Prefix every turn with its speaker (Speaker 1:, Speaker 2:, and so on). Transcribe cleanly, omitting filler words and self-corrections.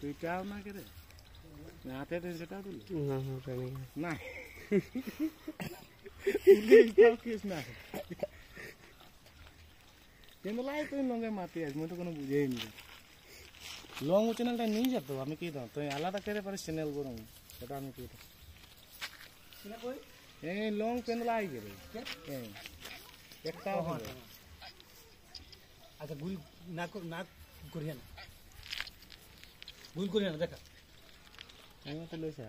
Speaker 1: তুই চাও না কে রে না হাতে সেটা তুলে
Speaker 2: না ওটা নেই
Speaker 1: না তুলে চাও কিস না কিন্তু লাই তুই লঙ্গে মাতি আস মই তো কোনো বুঝেই নি লং চ্যানেলটা নিয়ে যেত আমি কি দাও তুই আলাদা করে পারিস চ্যানেল করুন সেটা আমি কি এই লং পেন লাই গেলে একটা হবে
Speaker 3: আচ্ছা ভুল না করিয়া না ভুল করিয়া না দেখা
Speaker 1: আমি তো লইছা